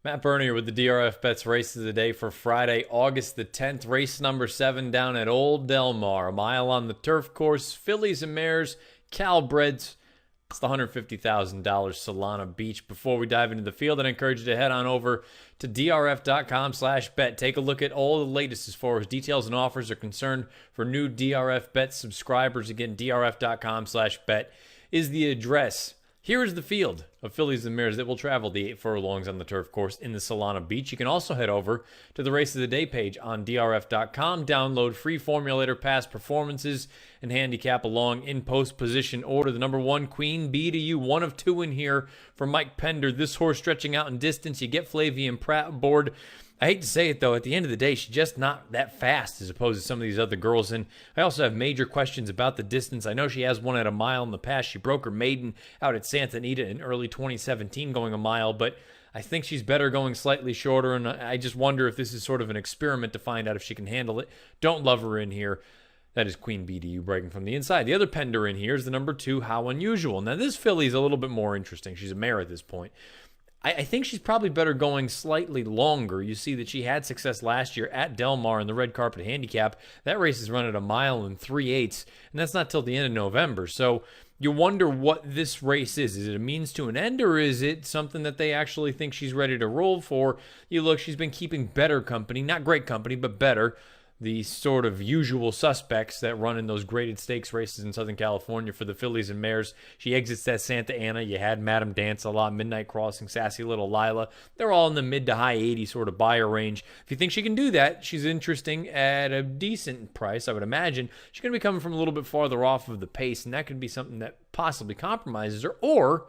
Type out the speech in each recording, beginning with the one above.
Matt Bernier with the DRFBets race of the day for Friday, August the 10th. Race number 7 down at Old Del Mar. A mile on the turf course. Fillies and mares, Calbreds. It's the $150,000 Solana Beach. Before we dive into the field, I encourage you to head on over to drf.com/bet. Take a look at all the latest as far as details and offers are concerned for new DRFBet subscribers. Again, drf.com/bet is the address. Here is the field of fillies and mares that will travel the 8 furlongs on the turf course in the Solana Beach. You can also head over to the Race of the Day page on drf.com, download free formulator past performances, and handicap along in post position order. The number 1, Queen Bee to you, 1 of 2 in here for Mike Pender. This horse stretching out in distance. You get Flavian Pratt aboard. I hate to say it, though, at the end of the day, she's just not that fast as opposed to some of these other girls. And I also have major questions about the distance. I know she has won at a mile in the past. She broke her maiden out at Santa Anita in early 2017 going a mile, but I think she's better going slightly shorter, and I just wonder if this is sort of an experiment to find out if she can handle it. Don't love her in here. That is Queen BDU breaking from the inside. The other Pender in here is the number 2, How Unusual. Now, this filly is a little bit more interesting. She's a mare at this point. I think she's probably better going slightly longer. You see that she had success last year at Del Mar in the red carpet handicap. That race is run at a mile and 3/8, and that's not till the end of November. So you wonder what this race is. Is it a means to an end, or is it something that they actually think she's ready to roll for? You look, she's been keeping better company, not great company, but better. The sort of usual suspects that run in those graded stakes races in Southern California for the fillies and mares. She exits that Santa Ana. You had Madame Dance a lot, Midnight Crossing, Sassy Little Lila. They're all in the mid to high 80 sort of buyer range. If you think she can do that, she's interesting at a decent price, I would imagine. She's going to be coming from a little bit farther off of the pace, and that could be something that possibly compromises her. Or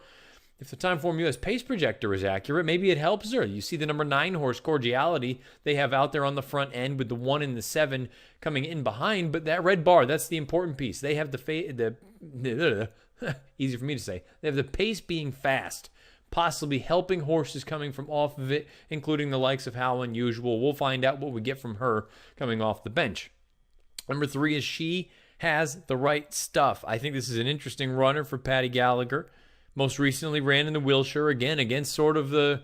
if the Timeform US pace projector is accurate, maybe it helps her. You see the number 9 horse, Cordiality, they have out there on the front end with the 1 and the 7 coming in behind. But that red bar, that's the important piece. They have the easy for me to say. They have the pace being fast, possibly helping horses coming from off of it, including the likes of How Unusual. We'll find out what we get from her coming off the bench. Number 3 is She Has the Right Stuff. I think this is an interesting runner for Patty Gallagher. Most recently ran in the Wilshire, again, against sort of the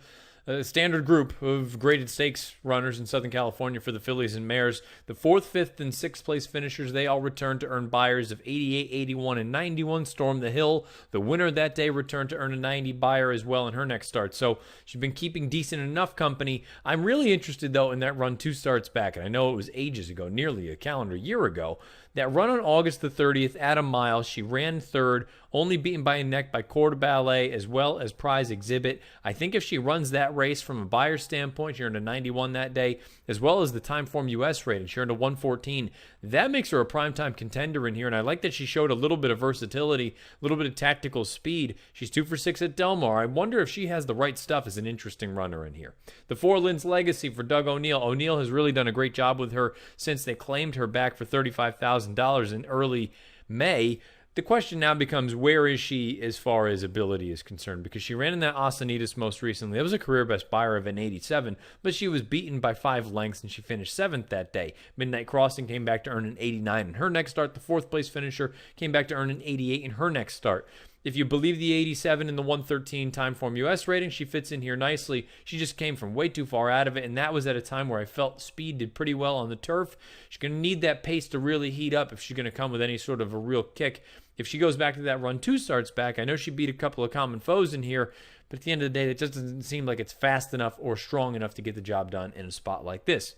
standard group of graded stakes runners in Southern California for the fillies and mares. The 4th, 5th, and 6th place finishers, they all returned to earn buyers of 88, 81, and 91. Storm the Hill, the winner that day, returned to earn a 90 buyer as well in her next start. So she's been keeping decent enough company. I'm really interested, though, in that run 2 starts back. And I know it was ages ago, nearly a calendar year ago. That run on August the 30th at a mile, she ran 3rd, only beaten by a neck by Coeur de Ballet as well as Prize Exhibit. I think if she runs that race from a buyer standpoint, she earned a 91 that day, as well as the Timeform US rating, she earned a 114. That makes her a primetime contender in here, and I like that she showed a little bit of versatility, a little bit of tactical speed. She's 2 for 6 at Del Mar. I wonder if she has the right stuff as an interesting runner in here. The 4, Lynn's Legacy for Doug O'Neill. O'Neill has really done a great job with her since they claimed her back for $35,000 in early May. The question now becomes, where is she as far as ability is concerned? Because she ran in that Asanitas most recently. That was a career best buyer of an 87, but she was beaten by 5 lengths, and she finished 7th that day. Midnight Crossing came back to earn an 89 in her next start. The 4th place finisher came back to earn an 88 in her next start. If you believe the 87 and the 113 Timeform US rating, she fits in here nicely. She just came from way too far out of it, and that was at a time where I felt speed did pretty well on the turf. She's going to need that pace to really heat up if she's going to come with any sort of a real kick. If she goes back to that run 2 starts back, I know she beat a couple of common foes in here, but at the end of the day, it just doesn't seem like it's fast enough or strong enough to get the job done in a spot like this.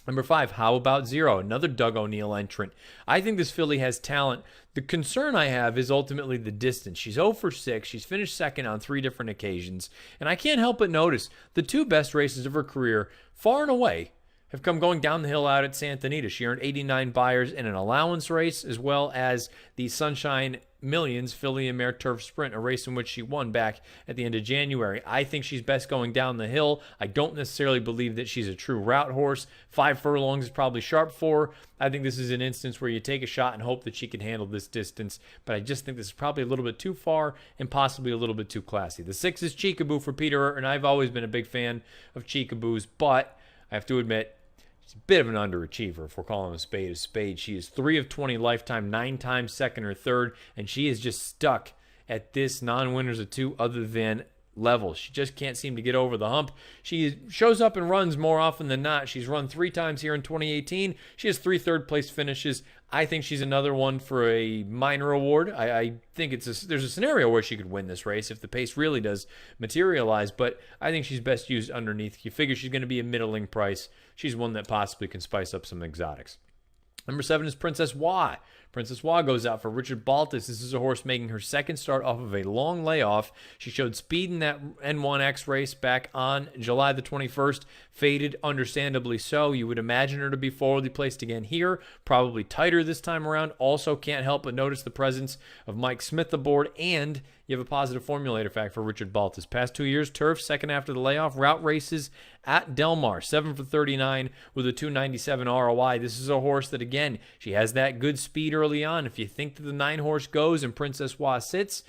Number 5, How About Zero? Another Doug O'Neill entrant. I think this filly has talent. The concern I have is ultimately the distance. She's 0 for 6. She's finished 2nd on 3 different occasions. And I can't help but notice the 2 best races of her career, far and away, have come going down the hill out at Santa Anita. She earned 89 buyers in an allowance race, as well as the Sunshine Millions filly and mare turf sprint, a race in which she won back at the end of January. I think she's best going down the hill. I don't necessarily believe that she's a true route horse. 5 furlongs is probably sharp for her. I think this is an instance where you take a shot and hope that she can handle this distance, but I just think this is probably a little bit too far and possibly a little bit too classy. The 6 is Cheekaboo for Peter, and I've always been a big fan of Cheekaboos, but I have to admit, she's a bit of an underachiever if we're calling a spade a spade. She is 3 of 20 lifetime, 9 times second or third, and she is just stuck at this non-winners of 2 other than level. She just can't seem to get over the hump. She shows up and runs more often than not. She's run 3 times here in 2018. She has 3 third-place finishes. I think she's another one for a minor award. I think there's a scenario where she could win this race if the pace really does materialize, but I think she's best used underneath. You figure she's going to be a middling price. She's one that possibly can spice up some exotics. Number 7 is Princess Wa. Princess Wa goes out for Richard Baltas. This is a horse making her second start off of a long layoff. She showed speed in that N1X race back on July the 21st. Faded, understandably so. You would imagine her to be forwardly placed again here. Probably tighter this time around. Also can't help but notice the presence of Mike Smith aboard, and you have a positive formulator fact for Richard Baltas. Past 2 years, turf, second after the layoff, route races at Del Mar, 7 for 39 with a 297 ROI. This is a horse that, again, she has that good speed early on. If you think that the 9 horse goes and Princess Wa sits,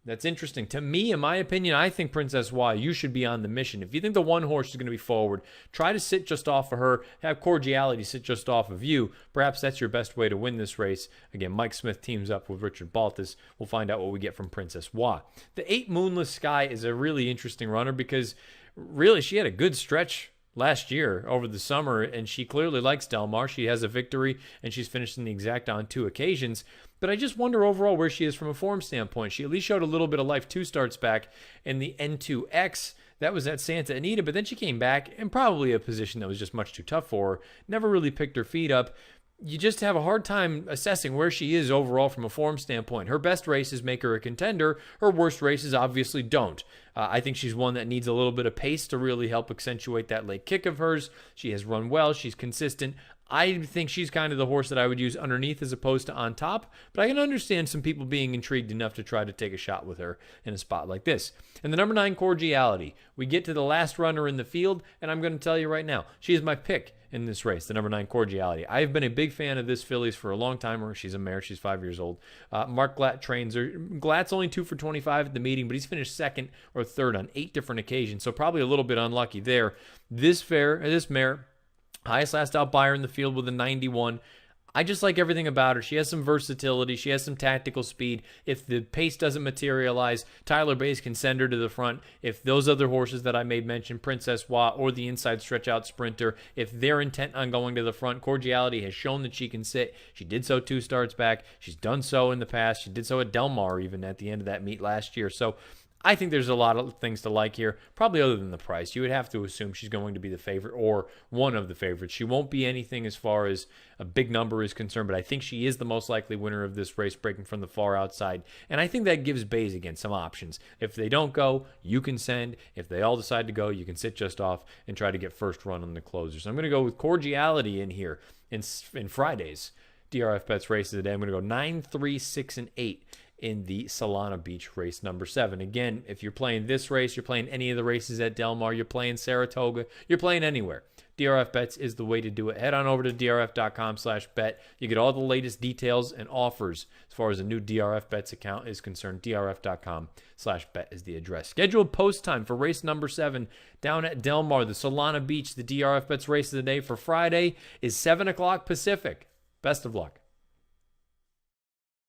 that's interesting. To me, in my opinion, I think Princess Wa, you should be on the mission. If you think the 1 horse is going to be forward, try to sit just off of her, have Cordiality sit just off of you. Perhaps that's your best way to win this race. Again, Mike Smith teams up with Richard Baltas. We'll find out what we get from Princess Wa. The 8 Moonless Sky is a really interesting runner because really she had a good stretch last year over the summer, and she clearly likes Del Mar. She has a victory, and she's finished in the exact on 2 occasions. But I just wonder overall where she is from a form standpoint. She at least showed a little bit of life 2 starts back in the N2X. That was at Santa Anita, but then she came back in probably a position that was just much too tough for her. Never really picked her feet up. You just have a hard time assessing where she is overall from a form standpoint. Her best races make her a contender. Her worst races obviously don't. I think she's one that needs a little bit of pace to really help accentuate that late kick of hers. She has run well. She's consistent. I think she's kind of the horse that I would use underneath as opposed to on top, but I can understand some people being intrigued enough to try to take a shot with her in a spot like this. And the number 9, Cordiality. We get to the last runner in the field, and I'm going to tell you right now, she is my pick in this race, the number 9, Cordiality. I've been a big fan of this fillies for a long time. She's a mare. She's 5 years old. Mark Glatt trains her. Glatt's only 2 for 25 at the meeting, but he's finished second or third on 8 different occasions, so probably a little bit unlucky there. This mare, highest last out buyer in the field with a 91. I just like everything about her. She has some versatility. She has some tactical speed. If the pace doesn't materialize, Tyler Bays can send her to the front. If those other horses that I made mention, Princess Wa or the inside stretch out sprinter, if they're intent on going to the front, Cordiality has shown that she can sit. She did so 2 starts back. She's done so in the past. She did so at Del Mar even at the end of that meet last year. So I think there's a lot of things to like here, probably other than the price. You would have to assume she's going to be the favorite or one of the favorites. She won't be anything as far as a big number is concerned, but I think she is the most likely winner of this race, breaking from the far outside. And I think that gives Bays, again, some options. If they don't go, you can send. If they all decide to go, you can sit just off and try to get first run on the closers. So I'm going to go with Cordiality in here in Friday's DRFBets races today. I'm going to go 9, 3, 6, and 8. In the Solana Beach race number 7. Again, if you're playing this race, you're playing any of the races at Del Mar, you're playing Saratoga, you're playing anywhere, DRFBets is the way to do it. Head on over to drf.com/bet. You get all the latest details and offers as far as a new DRFBets account is concerned. drf.com/bet is the address. Scheduled post time for race number 7 down at Del Mar, the Solana Beach. The DRFBets race of the day for Friday is 7 o'clock Pacific. Best of luck.